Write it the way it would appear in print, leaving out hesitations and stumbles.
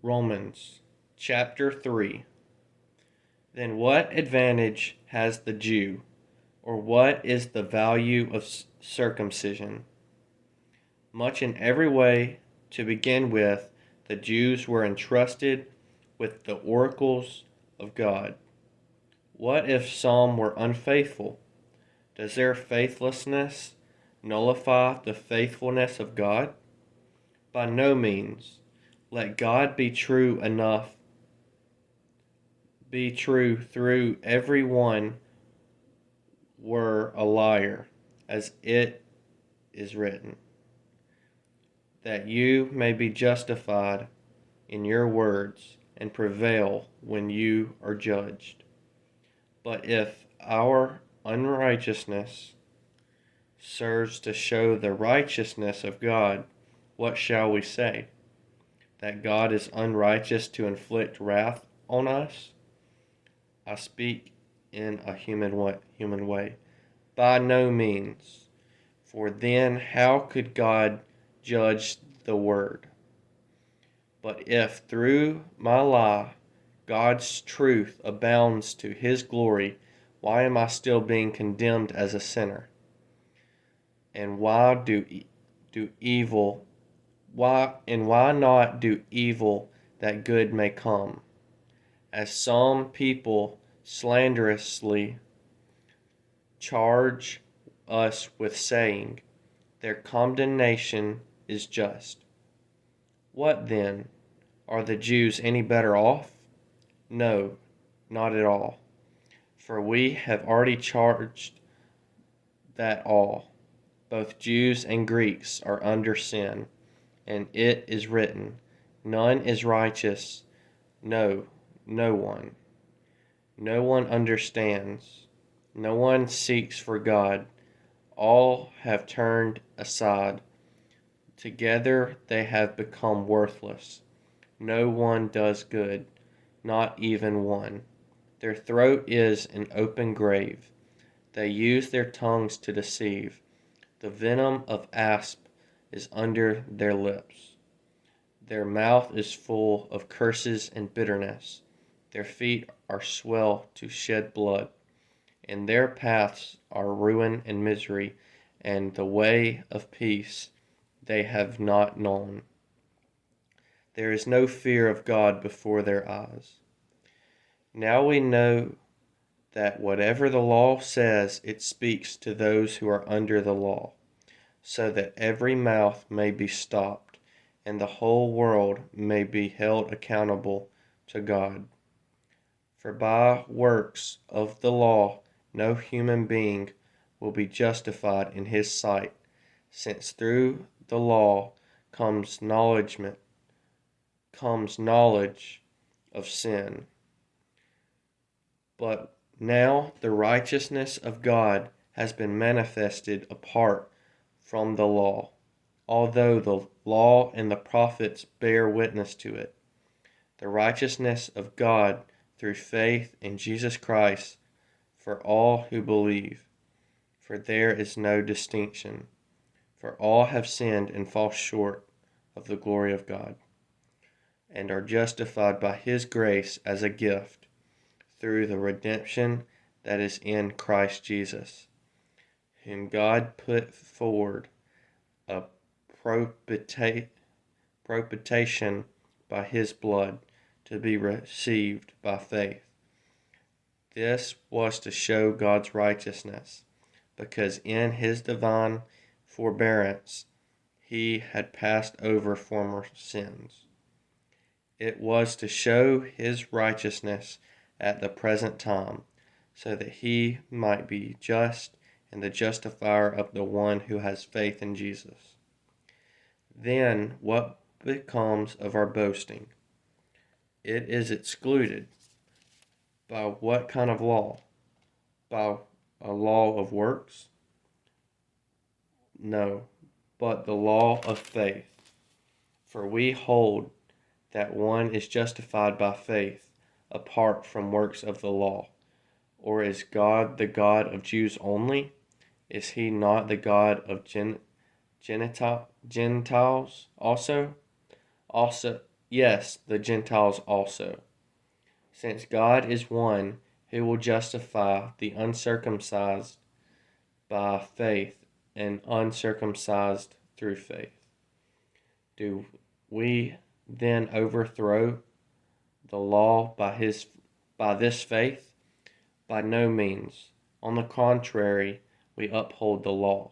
Romans chapter 3. Then what advantage has the Jew, or what is the value of circumcision? Much in every way. To begin with, the Jews were entrusted with the oracles of God. What if some were unfaithful? Does their faithlessness nullify the faithfulness of God? By no means. Let God be true through every one were a liar, as it is written, that you may be justified in your words and prevail when you are judged. But if our unrighteousness serves to show the righteousness of God, what shall we say? That God is unrighteous to inflict wrath on us? I speak in a human way. By no means. For then how could God judge the word? But if through my lie God's truth abounds to his glory, why am I still being condemned as a sinner? And why not do evil that good may come? As some people slanderously charge us with saying, their condemnation is just. What then? Are the Jews any better off? No, not at all. For we have already charged that all, both Jews and Greeks, are under sin, and it is written, none is righteous, no, no one. No one understands. No one seeks for God. All have turned aside. Together they have become worthless. No one does good, not even one. Their throat is an open grave. They use their tongues to deceive. The venom of asp is under their lips. Their mouth is full of curses and bitterness. Their feet are swell to shed blood, and their paths are ruin and misery, and the way of peace they have not known. There is no fear of God before their eyes. Now we know that whatever the law says, it speaks to those who are under the law, so that every mouth may be stopped, and the whole world may be held accountable to God. For by works of the law no human being will be justified in his sight, since through the law comes knowledge of sin. But now the righteousness of God has been manifested apart from the law, although the law and the prophets bear witness to it. The righteousness of God through faith in Jesus Christ for all who believe. For there is no distinction. For all have sinned and fall short of the glory of God, and are justified by his grace as a gift through the redemption that is in Christ Jesus, whom God put forward a propitiation by his blood to be received by faith. This was to show God's righteousness, because in his divine forbearance he had passed over former sins. It was to show his righteousness at the present time, so that he might be just and the justifier of the one who has faith in Jesus. Then what becomes of our boasting? It is excluded. By what kind of law? By a law of works? No, but the law of faith. For we hold that one is justified by faith apart from works of the law. Or is God the God of Jews only? Is he not the God of Gentiles also? Yes, the Gentiles also, since God is one who will justify the uncircumcised by faith and uncircumcised through faith. Do we then overthrow the law by this faith? By no means. On the contrary, we uphold the law.